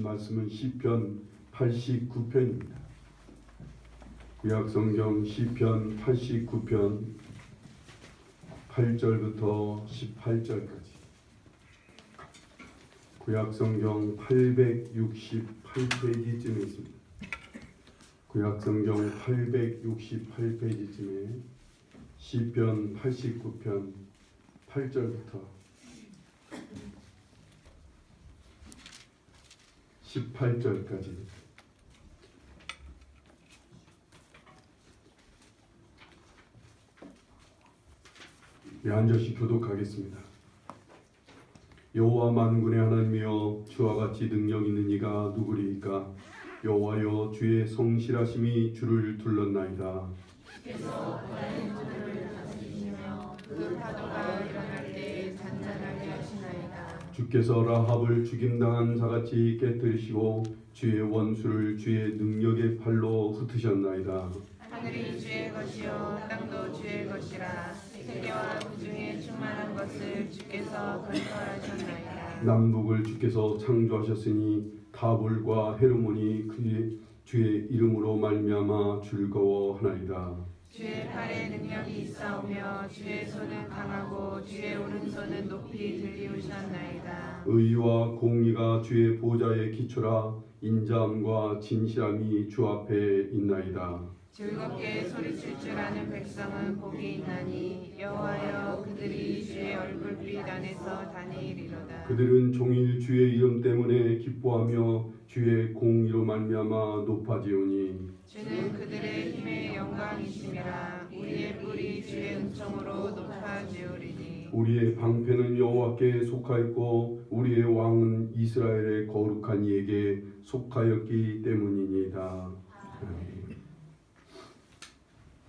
말씀은 시편 89편입니다. 구약성경 시편 89편 8절부터 18절까지, 구약성경 868페이지쯤에 있습니다. 구약성경 868페이지쯤에 시편 89편 8절부터 18절까지 한 절씩 교독하겠습니다. 여호와 만군의 하나님이여, 주와 같이 능력 있는 이가 누구리이까? 여호와여, 주의 성실하심이 주를 둘렀나이다. 주께서 바다의 물을 다스리시며 그 파도가 일어날 때 잔잔하게 하시나이다. 주께서 라합을 죽임당한 자같이 깨뜨리시고 주의 원수를 주의 능력의 팔로 흩으셨나이다. 하늘이 주의 것이요 땅도 주의 것이라. 세계와 그 중에 충만한 것을 주께서 건설하셨나이다. 남북을 주께서 창조하셨으니 타볼과 헤르몬이 주의 이름으로 말미암아 즐거워하나이다. 주의 팔에 능력이 있사오며 주의 손은 강하고 주의 오른손은 높이 들리우셨나이다. 의와 공의가 주의 보좌의 기초라. 인자함과 진실함이 주 앞에 있나이다. 즐겁게 소리칠 줄 아는 백성은 복이 있나니 여호와여, 그들이 주의 얼굴빛 안에서 다니리로다. 그들은 종일 주의 이름 때문에 기뻐하며 주의 공의로 말미암아 높아지오니. 주는 그들의 힘의 영광이심이라. 우리의 뿔이 주의 은총으로 높아지오리니. 우리의 방패는 여호와께 속하였고 우리의 왕은 이스라엘의 거룩한 이에게 속하였기 때문이니이다.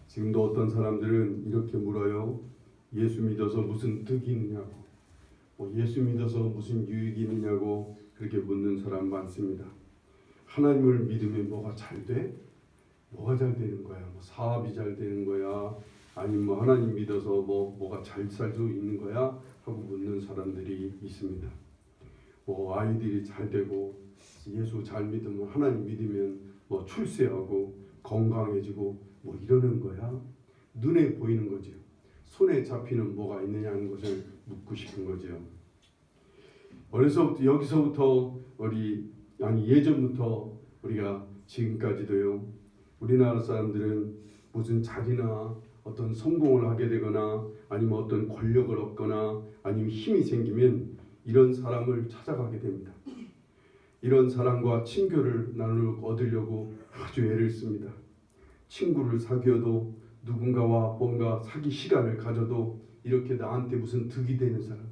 지금도 어떤 사람들은 이렇게 물어요. 예수 믿어서 무슨 득이 있느냐고, 예수 믿어서 무슨 유익이 있느냐고 그렇게 묻는 사람 많습니다. 하나님을 믿으면 뭐가 잘 돼? 뭐가 잘 되는 거야? 사업이 잘 되는 거야? 아니면 하나님 믿어서 뭐가 잘 살 수 있는 거야? 하고 묻는 사람들이 있습니다. 아이들이 잘 되고, 예수 잘 믿으면, 하나님 믿으면 출세하고 건강해지고 이러는 거야? 눈에 보이는 거죠. 손에 잡히는 뭐가 있느냐는 것을 묻고 싶은 거죠. 여기서부터 예전부터 우리가 지금까지도요, 우리나라 사람들은 무슨 자기나 어떤 성공을 하게 되거나 아니면 어떤 권력을 얻거나 아니면 힘이 생기면 이런 사람을 찾아가게 됩니다. 이런 사람과 친교를 얻으려고 아주 애를 씁니다. 친구를 사귀어도 누군가와 뭔가 사귀 시간을 가져도 이렇게 나한테 무슨 득이 되는 사람,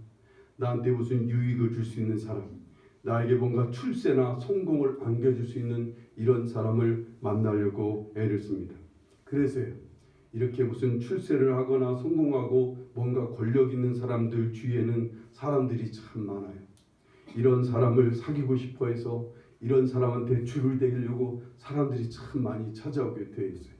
나한테 무슨 유익을 줄 수 있는 사람, 나에게 뭔가 출세나 성공을 안겨줄 수 있는 이런 사람을 만나려고 애를 씁니다. 그래서요, 이렇게 무슨 출세를 하거나 성공하고 뭔가 권력 있는 사람들 주위에는 사람들이 참 많아요. 이런 사람을 사귀고 싶어 해서 이런 사람한테 줄을 대려고 사람들이 참 많이 찾아오게 되어 있어요.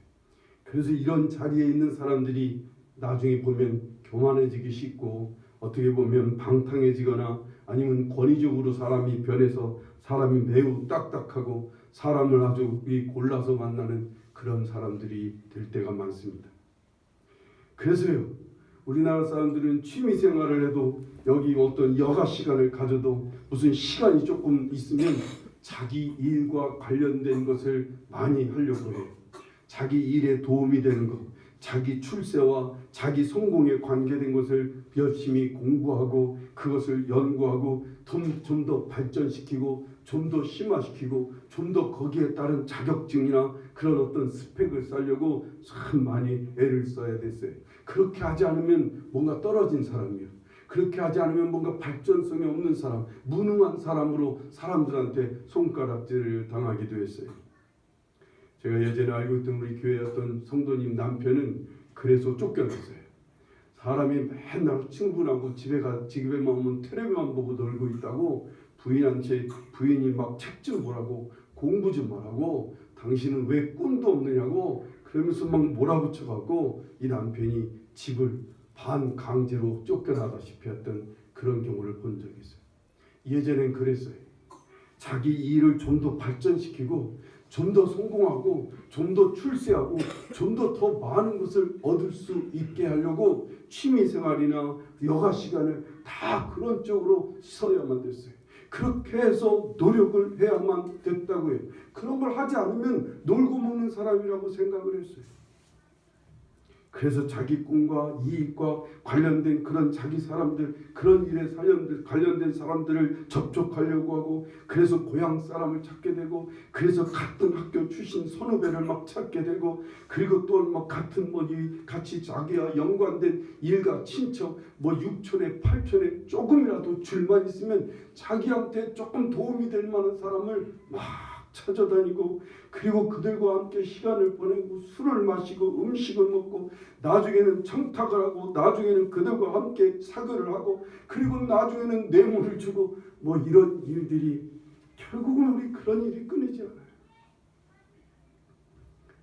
그래서 이런 자리에 있는 사람들이 나중에 보면 교만해지기 쉽고, 어떻게 보면 방탕해지거나 아니면 권위적으로 사람이 변해서 사람이 매우 딱딱하고 사람을 아주 골라서 만나는 그런 사람들이 될 때가 많습니다. 그래서요, 우리나라 사람들은 취미 생활을 해도 여기 어떤 여가 시간을 가져도 무슨 시간이 조금 있으면 자기 일과 관련된 것을 많이 하려고 해요. 자기 일에 도움이 되는 것, 자기 출세와 자기 성공에 관계된 것을 열심히 공부하고 그것을 연구하고 좀 더 발전시키고 좀 더 심화시키고 좀 더 거기에 따른 자격증이나 그런 어떤 스펙을 쌓으려고 참 많이 애를 써야 됐어요. 그렇게 하지 않으면 뭔가 떨어진 사람이에요. 그렇게 하지 않으면 뭔가 발전성이 없는 사람, 무능한 사람으로 사람들한테 손가락질을 당하기도 했어요. 제가 예전에 알고 있던 우리 교회 어떤 성도님 남편은 그래서 쫓겨났어요. 사람이 맨날 친구하고 집에만 오면 텔레비만 보고 놀고 있다고 부인이 막 책 좀 보라고, 공부 좀 하라고, 당신은 왜 꿈도 없느냐고 그러면서 막 몰아붙여갖고 이 남편이 집을 반강제로 쫓겨나다시피 했던 그런 경우를 본 적이 있어요. 예전엔 그랬어요. 자기 일을 좀 더 발전시키고 좀 더 성공하고 좀 더 출세하고 좀 더 많은 것을 얻을 수 있게 하려고 취미생활이나 여가 시간을 다 그런 쪽으로 써야만 됐어요. 그렇게 해서 노력을 해야만 됐다고 해요. 그런 걸 하지 않으면 놀고 먹는 사람이라고 생각을 했어요. 그래서 자기 꿈과 이익과 관련된 그런 자기 사람들, 그런 일에 관련된 사람들을 접촉하려고 하고, 그래서 고향 사람을 찾게 되고, 그래서 같은 학교 출신 선후배를 막 찾게 되고, 그리고 또 막 같은 같이 자기와 연관된 일가 친척, 6촌에 8촌에 조금이라도 줄만 있으면 자기한테 조금 도움이 될 만한 사람을 막 찾아다니고, 그리고 그들과 함께 시간을 보내고 술을 마시고 음식을 먹고, 나중에는 청탁을 하고, 나중에는 그들과 함께 사교를 하고, 그리고 나중에는 뇌물을 주고, 이런 일들이 결국은 우리 그런 일이 끊이지 않아요.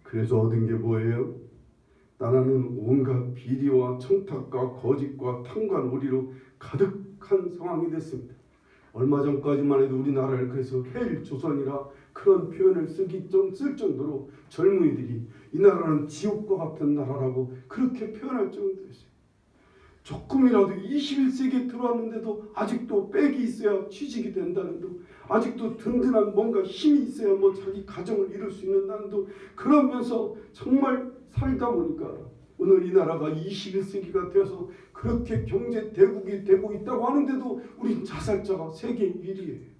그래서 얻은 게 뭐예요? 나라는 온갖 비리와 청탁과 거짓과 탐관 오리로 가득한 상황이 됐습니다. 얼마 전까지만 해도 우리나라를 그래서 헬조선이라 그런 표현을 쓸 정도로 젊은이들이 이 나라는 지옥과 같은 나라라고 그렇게 표현할 정도였어요. 조금이라도 21세기에 들어왔는데도 아직도 빽이 있어야 취직이 된다는 둥, 아직도 든든한 뭔가 힘이 있어야 자기 가정을 이룰 수 있는 둥, 그러면서 정말 살다 보니까 오늘 이 나라가 21세기가 되어서 그렇게 경제 대국이 되고 있다고 하는데도 우린 자살자가 세계 1위예요.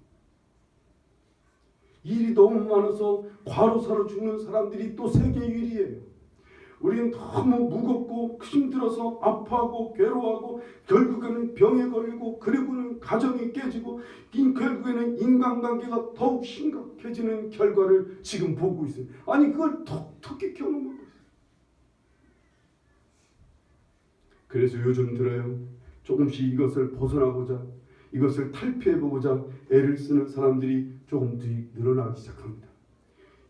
일이 너무 많아서 과로사로 죽는 사람들이 또 세계 1위예요. 우리는 너무 무겁고 힘들어서 아파하고 괴로워하고 결국에는 병에 걸리고, 그리고는 가정이 깨지고, 결국에는 인간관계가 더욱 심각해지는 결과를 지금 보고 있어요. 아니 그걸 톡톡히 켜놓은 거예요. 그래서 요즘 들어요. 조금씩 이것을 벗어나고자, 이것을 탈피해보고자 애를 쓰는 사람들이 조금씩 늘어나기 시작합니다.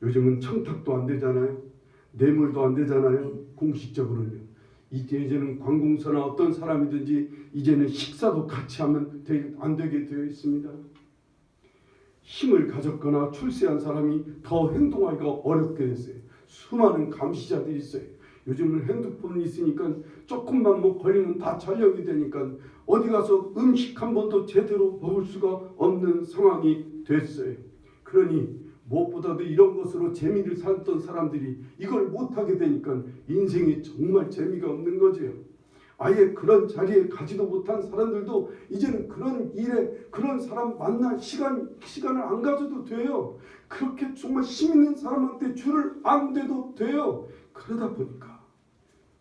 요즘은 청탁도 안 되잖아요. 뇌물도 안 되잖아요. 공식적으로는요. 이제는 관공서나 어떤 사람이든지 이제는 식사도 같이 하면 안 되게 되어 있습니다. 힘을 가졌거나 출세한 사람이 더 행동하기가 어렵게 됐어요. 수많은 감시자들이 있어요. 요즘은 핸드폰이 있으니까 조금만 걸리면 다 촬영이 되니까 어디 가서 음식 한 번도 제대로 먹을 수가 없는 상황이 됐어요. 그러니 무엇보다도 이런 것으로 재미를 살던 사람들이 이걸 못하게 되니까 인생이 정말 재미가 없는 거죠. 아예 그런 자리에 가지도 못한 사람들도 이제는 그런 일에 그런 사람 만날 시간을 안 가져도 돼요. 그렇게 정말 힘 있는 사람한테 줄을 안 대도 돼요. 그러다 보니까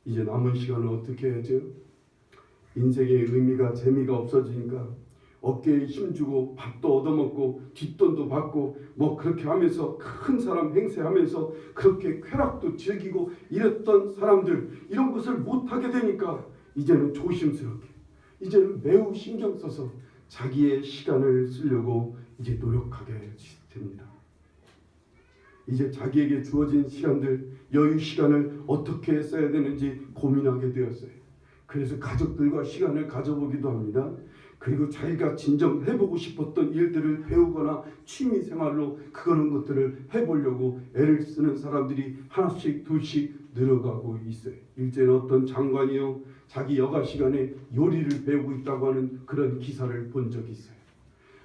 이제 남은 시간을 어떻게 해야죠? 인생의 의미가 재미가 없어지니까 어깨에 힘주고 밥도 얻어먹고 뒷돈도 받고 그렇게 하면서 큰 사람 행세하면서 그렇게 쾌락도 즐기고 이랬던 사람들, 이런 것을 못하게 되니까 이제는 조심스럽게, 이제는 매우 신경 써서 자기의 시간을 쓰려고 이제 노력하게 됩니다. 이제 자기에게 주어진 시간들, 여유 시간을 어떻게 써야 되는지 고민하게 되었어요. 그래서 가족들과 시간을 가져보기도 합니다. 그리고 자기가 진정 해보고 싶었던 일들을 배우거나 취미생활로 그런 것들을 해보려고 애를 쓰는 사람들이 하나씩 둘씩 늘어가고 있어요. 일제는 어떤 장관이요, 자기 여가 시간에 요리를 배우고 있다고 하는 그런 기사를 본 적이 있어요.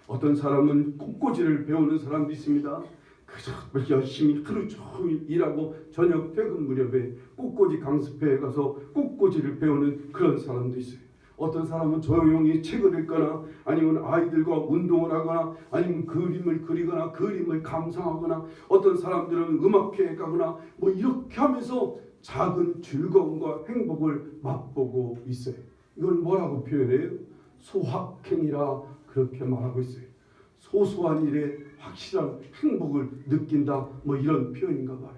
어떤 사람은 꽃꽂이를 배우는 사람도 있습니다. 그래서 열심히 하루 종일 일하고 저녁 퇴근 무렵에 꽃꽂이 강습회에 가서 꽃꽂이를 배우는 그런 사람도 있어요. 어떤 사람은 조용히 책을 읽거나 아니면 아이들과 운동을 하거나 아니면 그림을 그리거나 그림을 감상하거나, 어떤 사람들은 음악회에 가거나 이렇게 하면서 작은 즐거움과 행복을 맛보고 있어요. 이걸 뭐라고 표현해요? 소확행이라 그렇게 말하고 있어요. 소소한 일에 확실한 행복을 느낀다, 이런 표현인가 봐요.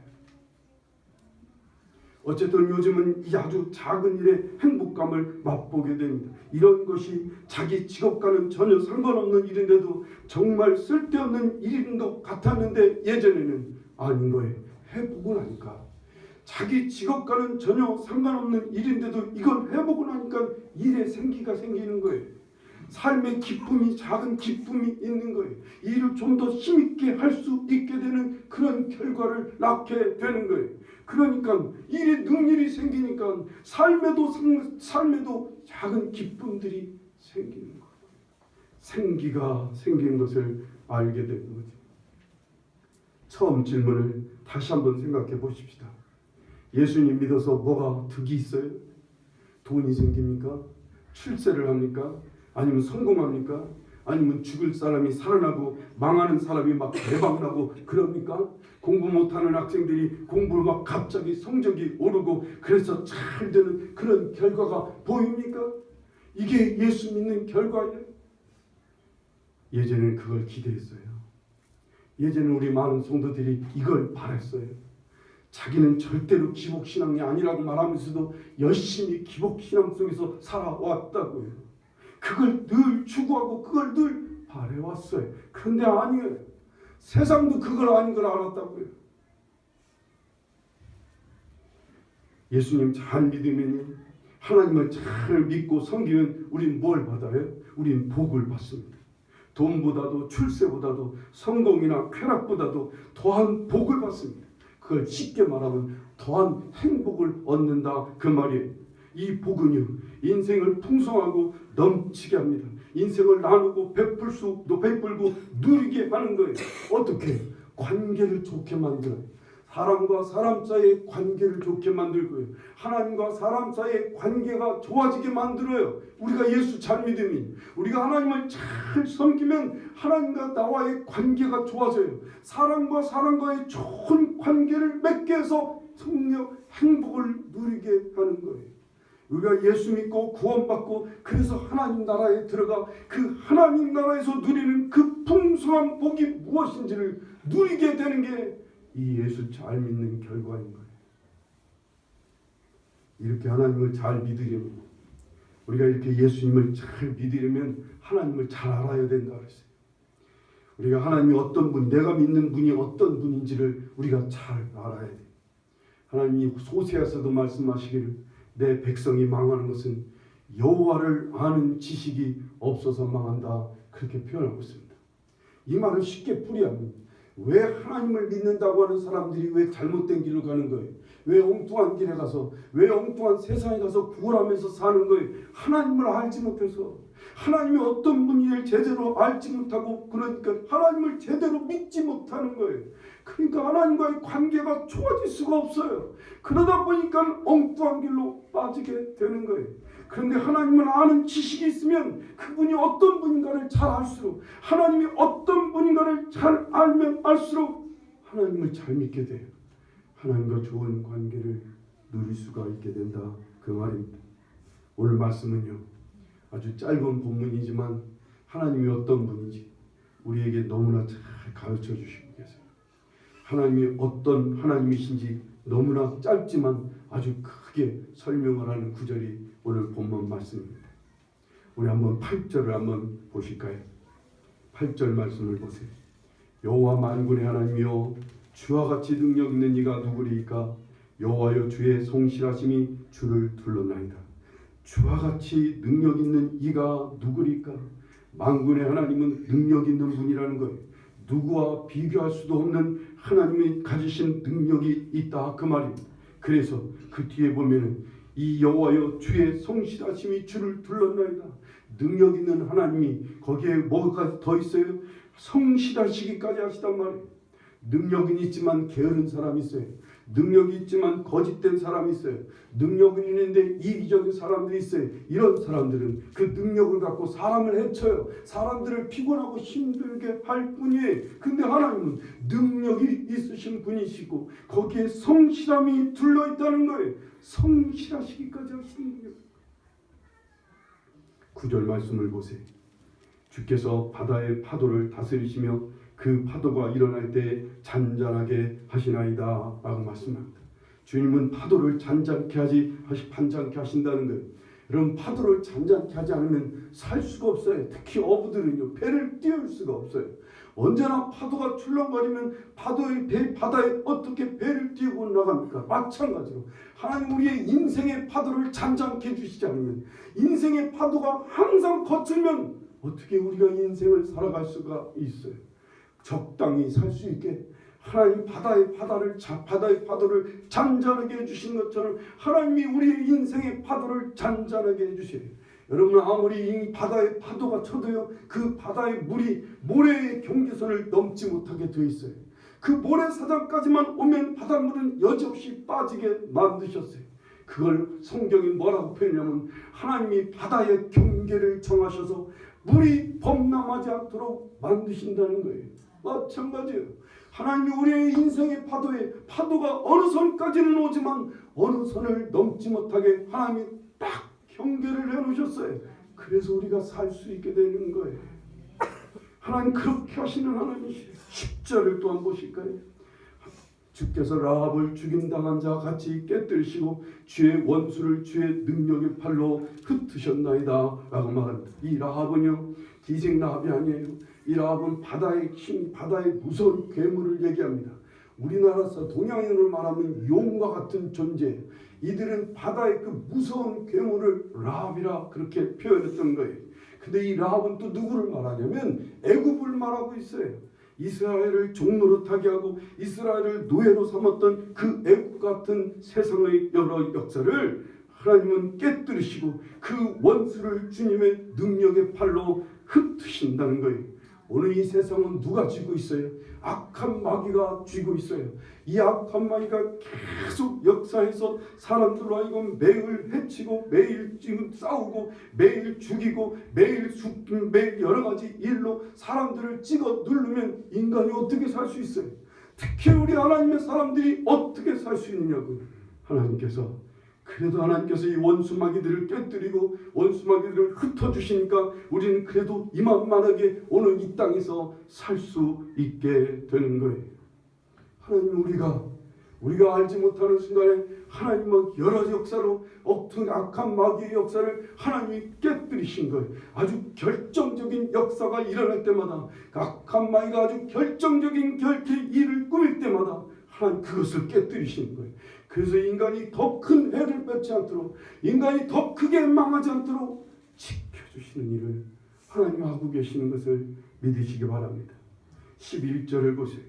어쨌든 요즘은 이 아주 작은 일에 행복감을 맛보게 됩니다. 이런 것이 자기 직업과는 전혀 상관없는 일인데도 정말 쓸데없는 일인 것 같았는데 예전에는 아닌 거예요. 해보고 나니까 자기 직업과는 전혀 상관없는 일인데도 이걸 해보고 나니까 일에 생기가 생기는 거예요. 삶의 기쁨이 작은 기쁨이 있는 거예요. 일을 좀 더 힘있게 할 수 있게 되는 그런 결과를 낳게 되는 거예요. 그러니까 일에 능일이 생기니까 삶에도 작은 기쁨들이 생기는 거예요. 생기가 생기는 것을 알게 되는 거죠. 처음 질문을 다시 한번 생각해 보십시다. 예수님 믿어서 뭐가 득이 있어요? 돈이 생깁니까? 출세를 합니까? 아니면 성공합니까? 아니면 죽을 사람이 살아나고 망하는 사람이 막 대박나고 그럽니까? 공부 못하는 학생들이 공부를 막 갑자기 성적이 오르고 그래서 잘 되는 그런 결과가 보입니까? 이게 예수 믿는 결과예요. 예전에는 그걸 기대했어요. 예전에 우리 많은 성도들이 이걸 바랬어요. 자기는 절대로 기복신앙이 아니라고 말하면서도 열심히 기복신앙 속에서 살아왔다고요. 그걸 늘 추구하고 그걸 늘 바래왔어요. 그런데 아니에요. 세상도 그걸 아닌 걸 알았다고요. 예수님 잘 믿으면, 하나님을 잘 믿고 섬기면 우린 뭘 받아요? 우린 복을 받습니다. 돈보다도 출세보다도 성공이나 쾌락보다도 더한 복을 받습니다. 그걸 쉽게 말하면 더한 행복을 얻는다 그 말이에요. 이 복은요, 인생을 풍성하고 넘치게 합니다. 인생을 나누고 베풀고 누리게 하는 거예요. 어떻게? 관계를 좋게 만들어요. 사람과 사람 사이의 관계를 좋게 만들고요. 하나님과 사람 사이의 관계가 좋아지게 만들어요. 우리가 예수 잘 믿으면, 우리가 하나님을 잘 섬기면 하나님과 나와의 관계가 좋아져요. 사람과 사람과의 좋은 관계를 맺게 해서 성령 행복을 누리게 하는 거예요. 우리가 예수 믿고 구원받고 그래서 하나님 나라에 들어가 그 하나님 나라에서 누리는 그 풍성한 복이 무엇인지를 누리게 되는 게 이 예수 잘 믿는 결과인 거예요. 이렇게 하나님을 잘 믿으려면, 우리가 이렇게 예수님을 잘 믿으려면 하나님을 잘 알아야 된다 그랬어요. 우리가 하나님이 어떤 분, 내가 믿는 분이 어떤 분인지를 우리가 잘 알아야 돼요. 하나님이 호세아서도 말씀하시기를 내 백성이 망하는 것은 여호와를 아는 지식이 없어서 망한다, 그렇게 표현하고 있습니다. 이 말을 쉽게 풀이하면, 왜 하나님을 믿는다고 하는 사람들이 왜 잘못된 길로 가는 거예요? 왜 엉뚱한 길에 가서, 왜 엉뚱한 세상에 가서 구걸하면서 사는 거예요? 하나님을 알지 못해서, 하나님이 어떤 분인지를 제대로 알지 못하고, 그러니까 하나님을 제대로 믿지 못하는 거예요. 그러니까 하나님과의 관계가 좋아질 수가 없어요. 그러다 보니까 엉뚱한 길로 빠지게 되는 거예요. 그런데 하나님을 아는 지식이 있으면 그분이 어떤 분인가를 잘 알수록, 하나님이 어떤 분인가를 잘 알면 알수록 하나님을 잘 믿게 돼요. 하나님과 좋은 관계를 누릴 수가 있게 된다 그 말입니다. 오늘 말씀은요, 아주 짧은 본문이지만 하나님이 어떤 분인지 우리에게 너무나 잘 가르쳐 주시고 계세요. 하나님이 어떤 하나님이신지 너무나 짧지만 아주 크게 설명을 하는 구절이 오늘 본문 말씀입니다. 우리 한번 8절을 한번 보실까요? 8절 말씀을 보세요. 여호와 만군의 하나님이여 주와 같이 능력 있는 이가 누구리이까? 여호와여 주의 성실하심이 주를 둘러나이다. 주와 같이 능력 있는 이가 누구리이까? 만군의 하나님은 능력 있는 분이라는 거예요. 누구와 비교할 수도 없는 하나님이 가지신 능력이 있다 그 말입니다. 그래서 그 뒤에 보면은 이 여호와여 주의 성실하심이 주를 둘렀나이다. 능력 있는 하나님이 거기에 뭐가 더 있어요? 성실하시기까지 하시단 말이에요. 능력은 있지만 게으른 사람이 있어요. 능력이 있지만 거짓된 사람이 있어요. 능력은 있는데 이기적인 사람들이 있어요. 이런 사람들은 그 능력을 갖고 사람을 해쳐요. 사람들을 피곤하고 힘들게 할 뿐이에요. 근데 하나님은 능력이 있으신 분이시고 거기에 성실함이 둘러있다는 거예요. 성실하시기까지 하시는 거예요. 9절 말씀을 보세요. 주께서 바다의 파도를 다스리시며 그 파도가 일어날 때 잔잔하게 하시나이다 라고 말씀합니다. 주님은 파도를 잔잔케 반잔케 하신다는 거예요. 여러분, 파도를 잔잔케 하지 않으면 살 수가 없어요. 특히 어부들은요, 배를 띄울 수가 없어요. 언제나 파도가 출렁거리면 바다에 어떻게 배를 띄우고 나갑니까? 마찬가지로 하나님 우리의 인생의 파도를 잔잔케 해주시지 않으면, 인생의 파도가 항상 거칠면 어떻게 우리가 인생을 살아갈 수가 있어요? 적당히 살 수 있게 하나님 바다의 파도를 잔잔하게 해주신 것처럼 하나님이 우리의 인생의 파도를 잔잔하게 해주셔요. 여러분, 아무리 이 바다의 파도가 쳐도요, 그 바다의 물이 모래의 경계선을 넘지 못하게 되어 있어요. 그 모래사장까지만 오면 바닷물은 여지없이 빠지게 만드셨어요. 그걸 성경이 뭐라고 표현하냐면, 하나님이 바다의 경계를 정하셔서 물이 범람하지 않도록 만드신다는 거예요. 마찬가지예요. 하나님이 우리의 인생의 파도가 어느 선까지는 오지만 어느 선을 넘지 못하게 하나님이 딱 경계를 해놓으셨어요. 그래서 우리가 살 수 있게 되는 거예요. 하나님 그렇게 하시는 하나님이시에요. 10절을 또 한번 보실까요? 주께서 라합을 죽임당한 자 같이 깨뜨리시고 주의 원수를 주의 능력의 팔로 흩으셨나이다 라고 말합니다. 이 라합은요, 기생 라합이 아니에요. 이 라합은 바다의 힘, 바다의 무서운 괴물을 얘기합니다. 우리나라에서 동양인으로 말하면 용과 같은 존재예요. 이들은 바다의 그 무서운 괴물을 라합이라 그렇게 표현했던 거예요. 근데 이 라합은 또 누구를 말하냐면 애굽을 말하고 있어요. 이스라엘을 종노릇하게 하고 이스라엘을 노예로 삼았던 그 애굽 같은 세상의 여러 역사를 하나님은 깨뜨리시고 그 원수를 주님의 능력의 팔로 흩으신다는 거예요. 오늘 이 세상은 누가 쥐고 있어요? 악한 마귀가 쥐고 있어요. 이 악한 마귀가 계속 역사에서 사람들로 하여금 매일 해치고 매일 지금 싸우고 매일 죽이고 매일 여러 가지 일로 사람들을 찍어 누르면 인간이 어떻게 살 수 있어요? 특히 우리 하나님의 사람들이 어떻게 살 수 있느냐고요. 하나님께서 이 원수마귀들을 깨뜨리고 원수마귀들을 흩어주시니까 우리는 그래도 이만만하게 오늘 이 땅에서 살 수 있게 되는 거예요. 하나님 우리가 알지 못하는 순간에 하나님은 여러 역사로 악한 마귀의 역사를 하나님이 깨뜨리신 거예요. 아주 결정적인 역사가 일어날 때마다 악한 마귀가 아주 결정적인 일을 꾸밀 때마다 하나님 그것을 깨뜨리시는 거예요. 그래서 인간이 더 큰 해를 뺏지 않도록, 인간이 더 크게 망하지 않도록 지켜주시는 일을 하나님 하고 계시는 것을 믿으시기 바랍니다. 11절을 보세요.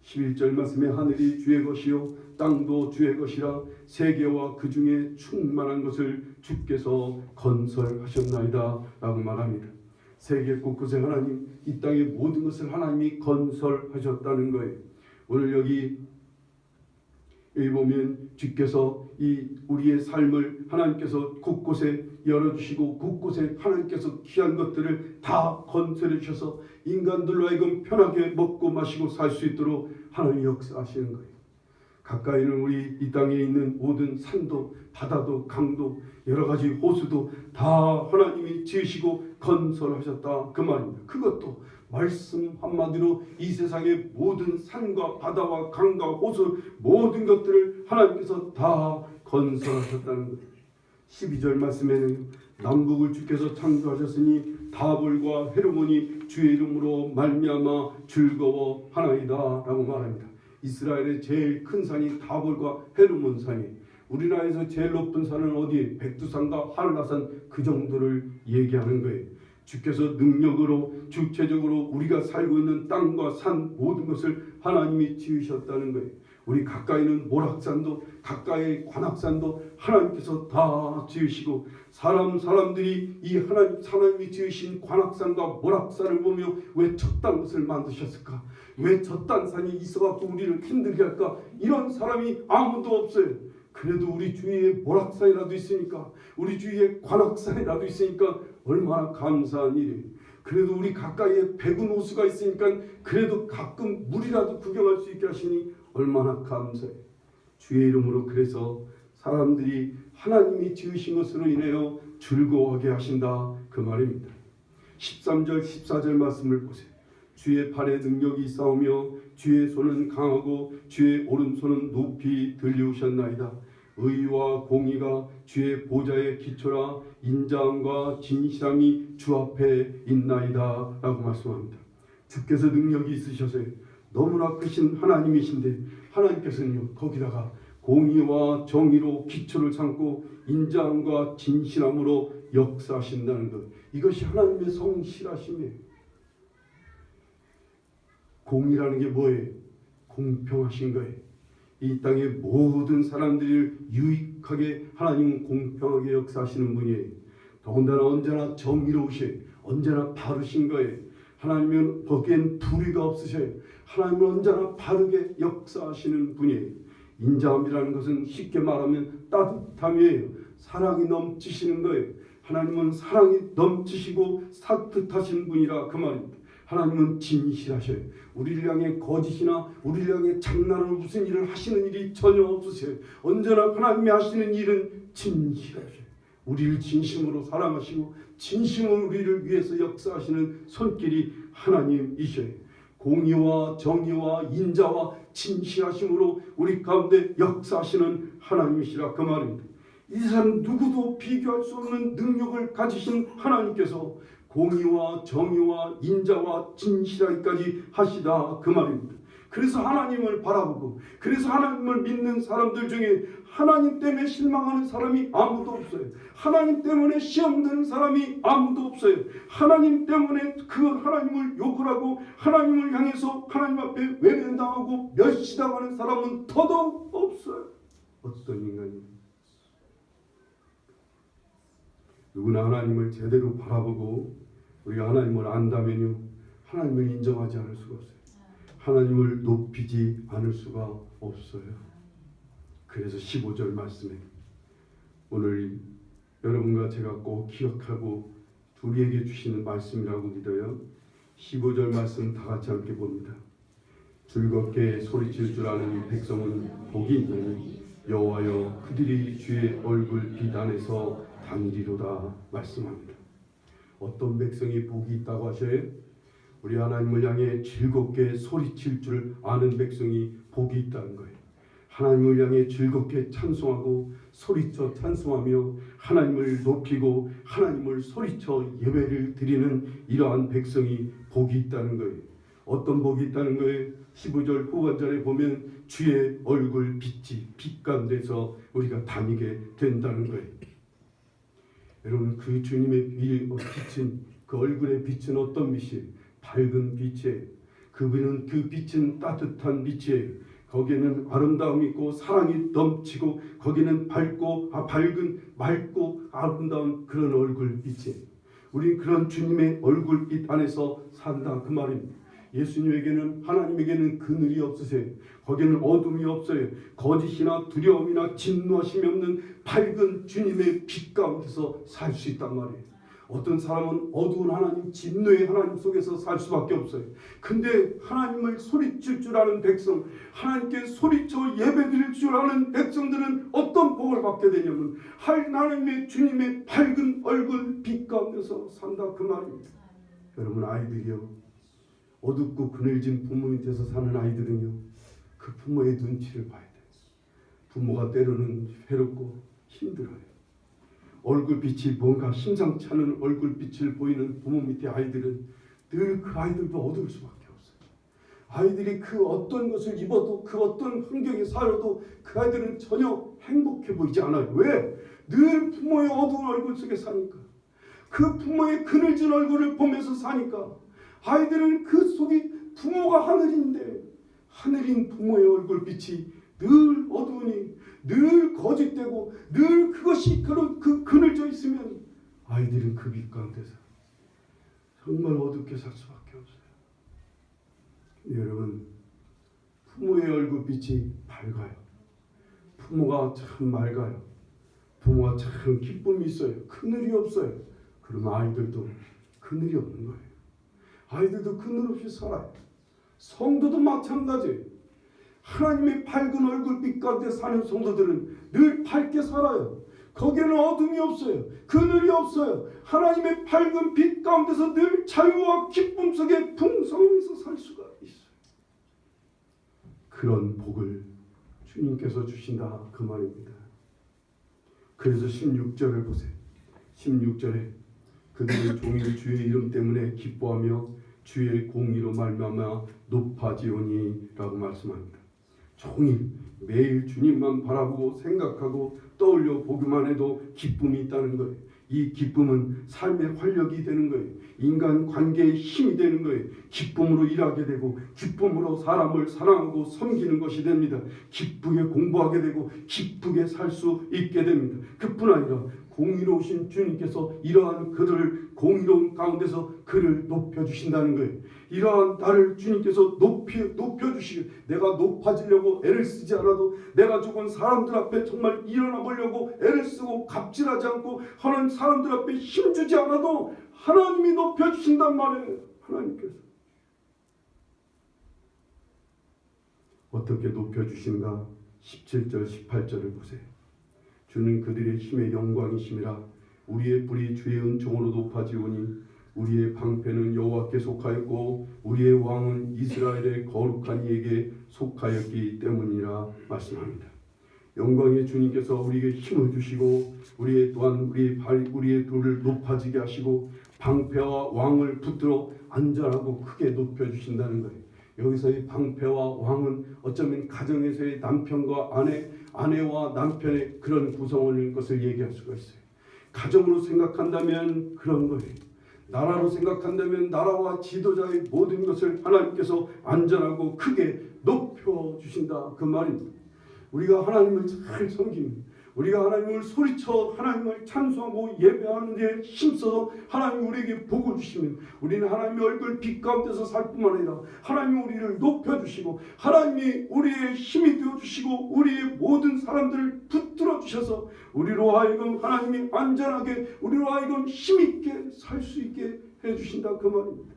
11절 말씀에 하늘이 주의 것이요 땅도 주의 것이라 세계와 그 중에 충만한 것을 주께서 건설하셨나이다 라고 말합니다. 세계 곳곳에 하나님, 이 땅의 모든 것을 하나님이 건설하셨다는 거예요. 오늘 여기 보면 주께서 이 우리의 삶을 하나님께서 곳곳에 열어주시고 곳곳에 하나님께서 귀한 것들을 다 건설해 주셔서 인간들로 하여금 편하게 먹고 마시고 살 수 있도록 하나님이 역사하시는 거예요. 가까이는 우리 이 땅에 있는 모든 산도 바다도 강도 여러 가지 호수도 다 하나님이 지으시고 건설하셨다 그 말입니다. 그것도 말씀 한마디로 이 세상의 모든 산과 바다와 강과 호수 모든 것들을 하나님께서 다 건설하셨다는 것. 12절 말씀에는 남북을 주께서 창조하셨으니 다볼과 헤르몬이 주의 이름으로 말미암아 즐거워하나이다 라고 말합니다. 이스라엘의 제일 큰 산이 다볼과 헤르몬 산이에요. 우리나라에서 제일 높은 산은 어디? 백두산과 한라산 그 정도를 얘기하는 거예요. 주께서 능력으로 주체적으로 우리가 살고 있는 땅과 산 모든 것을 하나님이 지으셨다는 거예요. 우리 가까이는 모락산도 가까이 관악산도 하나님께서 다 지으시고 사람들이 이 하나님이 지으신 관악산과 모락산을 보며 왜 저딴 것을 만드셨을까? 왜 저딴 산이 있어갖고 우리를 힘들게 할까? 이런 사람이 아무도 없어요. 그래도 우리 주위에 모락산이라도 있으니까 우리 주위에 관악산이라도 있으니까 얼마나 감사한 일이에요. 그래도 우리 가까이에 백운 호수가 있으니까 그래도 가끔 물이라도 구경할 수 있게 하시니 얼마나 감사해요. 주의 이름으로 그래서 사람들이 하나님이 지으신 것으로 인하여 즐거워하게 하신다 그 말입니다. 13절 14절 말씀을 보세요. 주의 발에 능력이 있사오며 주의 손은 강하고 주의 오른손은 높이 들리우셨나이다. 의와 공의가 주의 보좌의 기초라 인자함과 진실함이 주 앞에 있나이다 라고 말씀합니다. 주께서 능력이 있으셔서 너무나 크신 하나님이신데 하나님께서는요 거기다가 공의와 정의로 기초를 삼고 인자함과 진실함으로 역사하신다는 것, 이것이 하나님의 성실하심이에요. 공의라는 게 뭐예요? 공평하신 거예요. 이 땅의 모든 사람들을 유익하게 하나님은 공평하게 역사하시는 분이에요. 더군다나 언제나 정의로우셔요. 언제나 바르신 거예요. 하나님은 거기엔 불의가 없으셔요. 하나님은 언제나 바르게 역사하시는 분이에요. 인자함이라는 것은 쉽게 말하면 따뜻함이에요. 사랑이 넘치시는 거예요. 하나님은 사랑이 넘치시고 산뜻하신 분이라 그 말입니다. 하나님은 진실하셔요. 우리를 향해 거짓이나 우리를 향해 장난을 무슨 일을 하시는 일이 전혀 없으세요. 언제나 하나님이 하시는 일은 진실하셔요. 우리를 진심으로 사랑하시고 진심으로 우리를 위해서 역사하시는 손길이 하나님이셔요. 공의와 정의와 인자와 진실하심으로 우리 가운데 역사하시는 하나님이시라 그 말입니다. 이 세상 누구도 비교할 수 없는 능력을 가지신 하나님께서 공의와 정의와 인자와 진실하기까지 하시다 그 말입니다. 그래서 하나님을 바라보고 그래서 하나님을 믿는 사람들 중에 하나님 때문에 실망하는 사람이 아무도 없어요. 하나님 때문에 시험 드는 사람이 아무도 없어요. 하나님 때문에 그 하나님을 욕을 하고 하나님을 향해서 하나님 앞에 외면당하고 멸시당하는 사람은 더더욱 없어요. 어떤 인간이 누구나 하나님을 제대로 바라보고 우리가 하나님을 안다면요 하나님을 인정하지 않을 수가 없어요. 하나님을 높이지 않을 수가 없어요. 그래서 15절 말씀에 오늘 여러분과 제가 꼭 기억하고 우리에게 주시는 말씀이라고 믿어요. 15절 말씀 다 같이 함께 봅니다. 즐겁게 소리칠 줄 아는 백성은 복이 있나니 여호와여 그들이 주의 얼굴 빛 안에서 다니리로다 말씀합니다. 어떤 백성이 복이 있다고 하셔요? 우리 하나님을 향해 즐겁게 소리칠 줄 아는 백성이 복이 있다는 거예요. 하나님을 향해 즐겁게 찬송하고 소리쳐 찬송하며 하나님을 높이고 하나님을 소리쳐 예배를 드리는 이러한 백성이 복이 있다는 거예요. 어떤 복이 있다는 거예요? 15절 후반절에 보면 주의 얼굴 빛이 빛 가운데서 우리가 다니게 된다는 거예요. 여러분 그 주님의 빛은 그 얼굴의 빛은 어떤 빛이에요? 밝은 빛이에요. 그분은 그 빛은 따뜻한 빛이에요. 거기에는 아름다움이 있고 사랑이 넘치고 거기는 밝은 맑고 아름다운 그런 얼굴빛이에요. 우리는 그런 주님의 얼굴빛 안에서 산다 그 말입니다. 예수님에게는 하나님에게는 그늘이 없으세요. 거기는 어둠이 없어요. 거짓이나 두려움이나 진노하심이 없는 밝은 주님의 빛 가운데서 살 수 있단 말이에요. 어떤 사람은 어두운 하나님, 진노의 하나님 속에서 살 수밖에 없어요. 근데 하나님을 소리칠 줄 아는 백성, 하나님께 소리쳐 예배드릴 줄 아는 백성들은 어떤 복을 받게 되냐면 하나님의 주님의 밝은 얼굴 빛 가운데서 산다 그 말입니다. 여러분 아이들이요, 어둡고 그늘진 부모 밑에서 사는 아이들은요, 그 부모의 눈치를 봐야 돼요. 부모가 때로는 괴롭고 힘들어요. 얼굴빛이 뭔가 심상치 않은 얼굴빛을 보이는 부모 밑에 아이들은 늘 그 아이들도 어두울 수밖에 없어요. 아이들이 그 어떤 것을 입어도 그 어떤 환경에 살아도 그 아이들은 전혀 행복해 보이지 않아요. 왜? 늘 부모의 어두운 얼굴 속에 사니까. 그 부모의 그늘진 얼굴을 보면서 사니까 아이들은 그 속이 부모가 하늘인데 하늘인 부모의 얼굴빛이 늘 어두우니 늘 거짓되고 늘 그것이 그 그늘져 있으면 아이들은 그 빛 가운데서 정말 어둡게 살 수밖에 없어요. 여러분 부모의 얼굴빛이 밝아요. 부모가 참 맑아요. 부모가 참 기쁨이 있어요. 그늘이 없어요. 그러면 아이들도 그늘이 없는 거예요. 아이들도 그늘 없이 살아요. 성도도 마찬가지예요. 하나님의 밝은 얼굴빛 가운데 사는 성도들은 늘 밝게 살아요. 거기에는 어둠이 없어요. 그늘이 없어요. 하나님의 밝은 빛 가운데서 늘 자유와 기쁨 속에 풍성해서 살 수가 있어요. 그런 복을 주님께서 주신다 그 말입니다. 그래서 16절을 보세요. 16절에 그들은 종일 주의 이름 때문에 기뻐하며 주의 공의로 말미암아 높아지오니라고 말씀합니다. 종일 매일 주님만 바라보고 생각하고 떠올려 보기만 해도 기쁨이 있다는 거예요. 이 기쁨은 삶의 활력이 되는 거예요. 인간 관계의 힘이 되는 거예요. 기쁨으로 일하게 되고 기쁨으로 사람을 사랑하고 섬기는 것이 됩니다. 기쁘게 공부하게 되고 기쁘게 살 수 있게 됩니다. 그뿐 아니라 공의로우신 주님께서 이러한 그들을 공의로운 가운데서 그를 높여주신다는 거예요. 이러한 나를 주님께서 높여주시고 내가 높아지려고 애를 쓰지 않아도 내가 죽은 사람들 앞에 정말 일어나 보려고 애를 쓰고 갑질하지 않고 하는 사람들 앞에 힘주지 않아도 하나님이 높여주신단 말이에요. 하나님께서 어떻게 높여주신가? 17절 18절을 보세요. 주는 그들의 힘의 영광이심이라 우리의 뿔이 주의 은총으로 높아지오니 우리의 방패는 여호와께 속하였고 우리의 왕은 이스라엘의 거룩한 이에게 속하였기 때문이라 말씀합니다. 영광의 주님께서 우리에게 힘을 주시고 우리의 둘을 높아지게 하시고 방패와 왕을 붙들어 안전하고 크게 높여주신다는 거예요. 여기서의 방패와 왕은 어쩌면 가정에서의 남편과 아내와 남편의 그런 구성원인 것을 얘기할 수가 있어요. 가정으로 생각한다면 그런 거예요. 나라로 생각한다면 나라와 지도자의 모든 것을 하나님께서 안전하고 크게 높여주신다 그 말입니다. 우리가 하나님을 잘 섬기는, 우리가 하나님을 소리쳐 하나님을 찬송하고 예배하는 데 힘써서 하나님이 우리에게 복을 주시면 우리는 하나님의 얼굴 빛 가운데서 살 뿐만 아니라 하나님이 우리를 높여주시고 하나님이 우리의 힘이 되어주시고 우리의 모든 사람들을 붙들어 주셔서 우리로 하여금 하나님이 안전하게 우리로 하여금 힘있게 살 수 있게 해주신다 그 말입니다.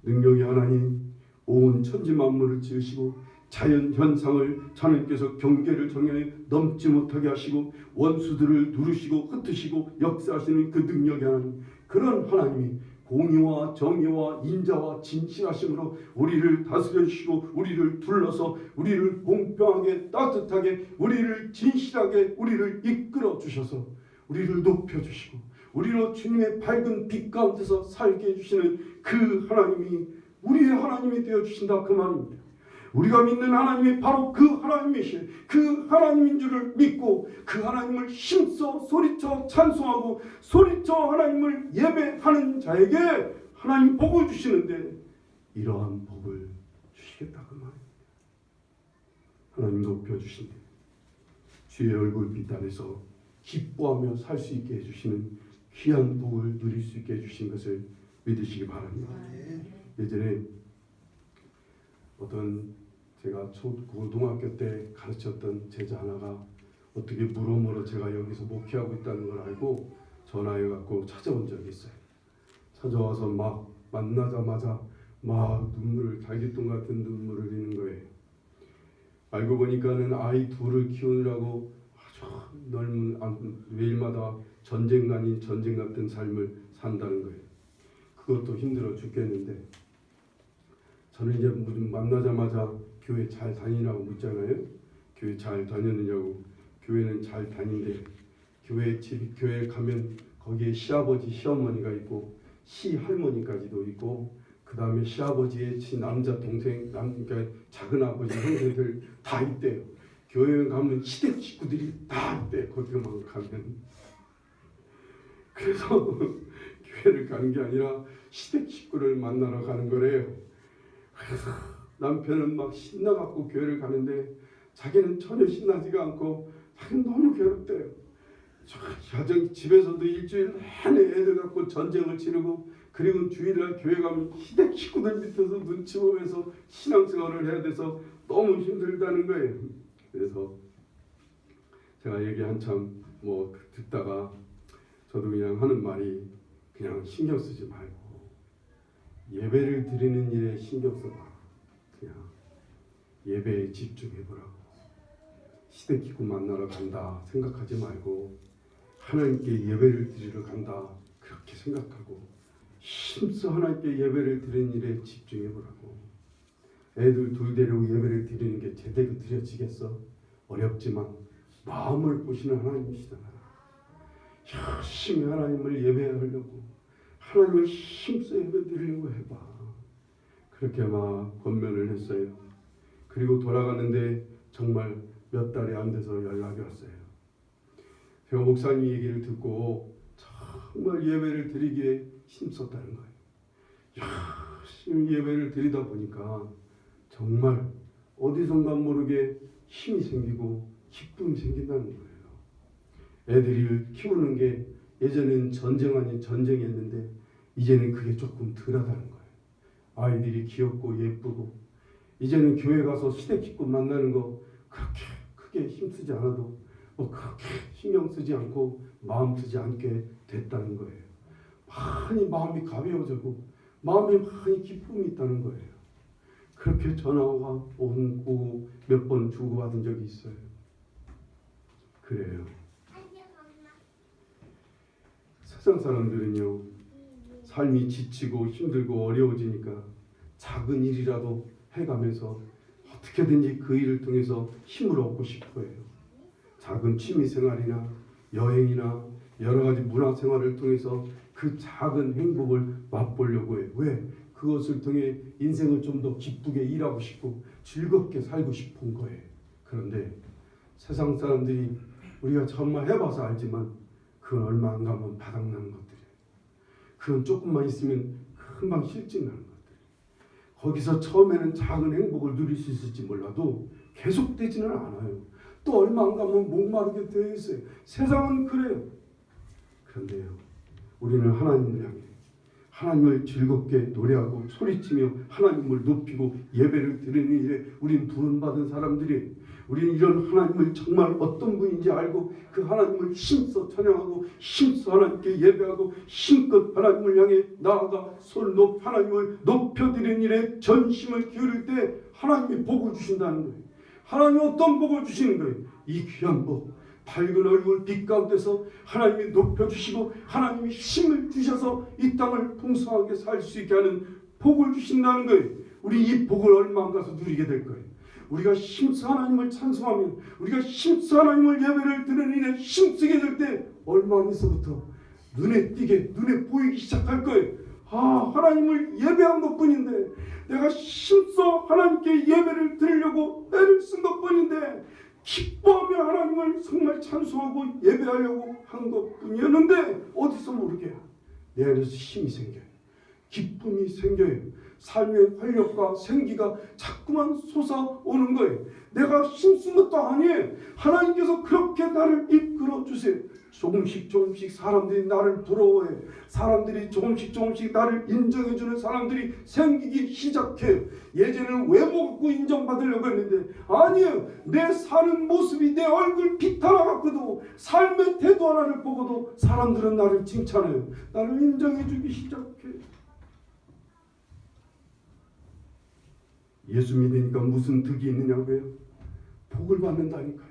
능력의 하나님 온 천지 만물을 지으시고 자연 현상을 하나님께서 경계를 정해 넘지 못하게 하시고 원수들을 누르시고 흩으시고 역사하시는 그 능력의 하나님, 그런 하나님이 공의와 정의와 인자와 진실하심으로 우리를 다스려 주시고 우리를 둘러서 우리를 공평하게 따뜻하게 우리를 진실하게 우리를 이끌어 주셔서 우리를 높여 주시고 우리로 주님의 밝은 빛 가운데서 살게 해주시는 그 하나님이 우리의 하나님이 되어 주신다 그 말입니다. 우리가 믿는 하나님이 바로 그 하나님이신 그 하나님인 줄을 믿고 그 하나님을 힘써 소리쳐 찬송하고 소리쳐 하나님을 예배하는 자에게 하나님 복을 주시는데 이러한 복을 주시겠다 그 말입니다. 하나님 높여주신데 주의 얼굴 빛 안에서 기뻐하며 살 수 있게 해주시는 귀한 복을 누릴 수 있게 해주신 것을 믿으시기 바랍니다. 예전에 어떤 제가 고등학교 때 가르쳤던 제자 하나가 어떻게 물어물어 제가 여기서 목회하고 있다는 걸 알고 전화해 갖고 찾아온 적이 있어요. 찾아와서 막 만나자마자 막 달걀똥 같은 눈물을 흘리는 거예요. 알고 보니까는 아이 둘을 키우느라고 아주 넓은 매일마다 전쟁 아닌 전쟁 같은 삶을 산다는 거예요. 그것도 힘들어 죽겠는데 저는 이제 만나자마자 교회 잘 다니냐고 묻잖아요. 교회 잘 다녔느냐고. 교회는 잘 다닌대. 교회에 가면 거기에 시아버지 시어머니가 있고 시할머니까지도 있고 그 다음에 시아버지의 남자 동생 그러니까 작은아버지 형제들 다 있대요. 교회에 가면 시댁 식구들이 다 있대. 거기만 가면. 그래서 교회를 가는 게 아니라 시댁 식구를 만나러 가는 거래요. 그래서 남편은 막 신나갖고 교회를 가는데 자기는 전혀 신나지가 않고 자기는 너무 괴롭대요. 집에서도 일주일 내내 애들 갖고 전쟁을 치르고 그리고 주일날 교회 가면 시댁 식구들 밑에서 눈치 보면서 신앙생활을 해야 돼서 너무 힘들다는 거예요. 그래서 제가 얘기 한참 듣다가 저도 그냥 하는 말이 그냥 신경 쓰지 말고 예배를 드리는 일에 신경 써봐. 그냥 예배에 집중해보라고. 시댁 식구 만나러 간다 생각하지 말고 하나님께 예배를 드리러 간다 그렇게 생각하고 힘써 하나님께 예배를 드리는 일에 집중해보라고. 애들 둘 데리고 예배를 드리는 게 제대로 드려지겠어? 어렵지만 마음을 보시는 하나님이시잖아. 열심히 하나님을 예배하려고 하나님을 힘써 예배드리려고 해봐. 그렇게 막 권면을 했어요. 그리고 돌아가는데 정말 몇 달이 안 돼서 연락이 왔어요. 제가 목사님 얘기를 듣고 정말 예배를 드리기에 힘썼다는 거예요. 열심히 예배를 드리다 보니까 정말 어디선가 모르게 힘이 생기고 기쁨이 생긴다는 거예요. 애들을 키우는 게 예전엔 전쟁 아닌 전쟁이었는데 이제는 그게 조금 덜하다는 거예요. 아이들이 귀엽고 예쁘고 이제는 교회 가서 시댁 식구 만나는 거 그렇게 크게 힘쓰지 않아도 그렇게 신경 쓰지 않고 마음 쓰지 않게 됐다는 거예요. 많이 마음이 가벼워지고 마음에 많이 기쁨이 있다는 거예요. 그렇게 전화가 오고 몇 번 주고받은 적이 있어요. 그래요. 세상 사람들은요, 삶이 지치고 힘들고 어려워지니까 작은 일이라도 해가면서 어떻게든지 그 일을 통해서 힘을 얻고 싶어요. 작은 취미생활이나 여행이나 여러 가지 문화생활을 통해서 그 작은 행복을 맛보려고 해요. 왜? 그것을 통해 인생을 좀 더 기쁘게 일하고 싶고 즐겁게 살고 싶은 거예요. 그런데 세상 사람들이 우리가 정말 해봐서 알지만 그건 얼마 안 가면 바닥나는 것들이에요. 그건 조금만 있으면 금방 실증나는 것들이에요. 거기서 처음에는 작은 행복을 누릴 수 있을지 몰라도 계속되지는 않아요. 또 얼마 안 가면 목마르게 되어 있어요. 세상은 그래요. 그런데요, 우리는 하나님을 향해 하나님을 즐겁게 노래하고 소리치며 하나님을 높이고 예배를 드리는 일에 우리는 부름받은 사람들이, 우리는 이런 하나님을 정말 어떤 분인지 알고 그 하나님을 힘써 찬양하고 힘써 하나님께 예배하고 힘껏 하나님을 향해 나아가 손 하나님을 높여드리는 일에 전심을 기울일 때 하나님이 복을 주신다는 거예요. 하나님이 어떤 복을 주시는 거예요? 이 귀한 복, 밝은 얼굴 빛 가운데서 하나님이 높여주시고 하나님이 힘을 주셔서 이 땅을 풍성하게 살 수 있게 하는 복을 주신다는 거예요. 우리 이 복을 얼마 안 가서 누리게 될 거예요. 우리가 힘써 하나님을 찬송하며 우리가 힘써 하나님을 예배를 드리는 일에 힘쓰게 될 때 얼마 안 있어부터 눈에 띄게 눈에 보이기 시작할 거예요. 하나님을 예배한 것뿐인데, 내가 힘써 하나님께 예배를 드리려고 애를 쓴 것뿐인데, 기뻐하며 하나님을 정말 찬송하고 예배하려고 한 것뿐이었는데 어디서 모르게 내 안에서 힘이 생겨요. 기쁨이 생겨요. 삶의 활력과 생기가 자꾸만 솟아오는 거예요. 내가 힘쓴 것도 아니에요. 하나님께서 그렇게 나를 이끌어 주세요. 조금씩 사람들이 나를 부러워해. 사람들이 조금씩 나를 인정해주는 사람들이 생기기 시작해요. 예전에는 외모 갖고 인정받으려고 했는데 아니에요. 내 사는 모습이 내 얼굴 빛 하나 갖고도 삶의 태도 하나를 보고도 사람들은 나를 칭찬해요. 나를 인정해주기 시작해요. 예수 믿으니까 무슨 득이 있느냐고요? 복을 받는다니까요.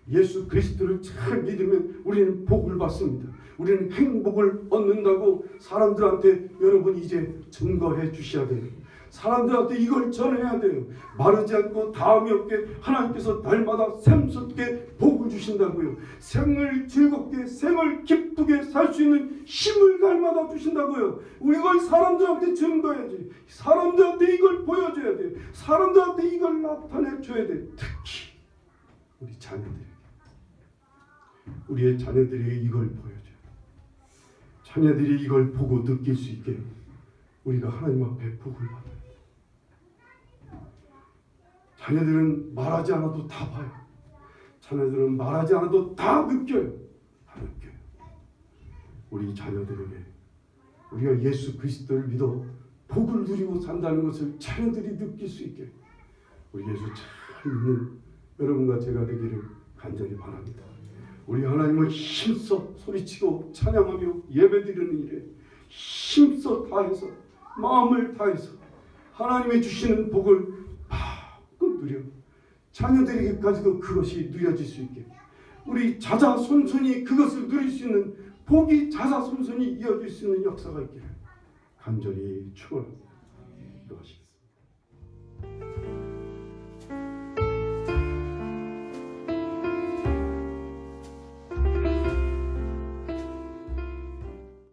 예수 그리스도를 잘 믿으면 우리는 복을 받습니다. 우리는 행복을 얻는다고 사람들한테 여러분 이제 증거해 주셔야 돼요. 사람들한테 이걸 전해야 돼요. 마르지 않고 다함이 없게 하나님께서 날마다 샘솟게 복을 주신다고요. 생을 즐겁게 생을 기쁘게 살 수 있는 힘을 날마다 주신다고요. 이걸 사람들한테 증거해야지. 사람들한테 이걸 보여줘야 돼요. 사람들한테 이걸 나타내줘야 돼요. 특히 우리 자녀들에게, 우리의 자녀들에게 이걸 보여줘요. 자녀들이 이걸 보고 느낄 수 있게 우리가 하나님 앞에 복을 받아요. 자녀들은 말하지 않아도 다 봐요. 자녀들은 말하지 않아도 다 느껴요. 다 느껴요. 우리 자녀들에게 우리가 예수 그리스도를 믿어 복을 누리고 산다는 것을 자녀들이 느낄 수 있게 우리 예수 잘 믿는 여러분과 제가 되기를 간절히 바랍니다. 우리 하나님을 힘써 소리치고 찬양하며 예배드리는 일에 힘써 다해서 마음을 다해서 하나님이 주시는 복을 누려 자녀들에게까지도 그것이 누려질 수 있게 우리 자자손손이 그것을 누릴 수 있는 복이 자자손손이 이어질 수 있는 역사가 있기를 간절히 축원합니다. 기도하시겠습니다.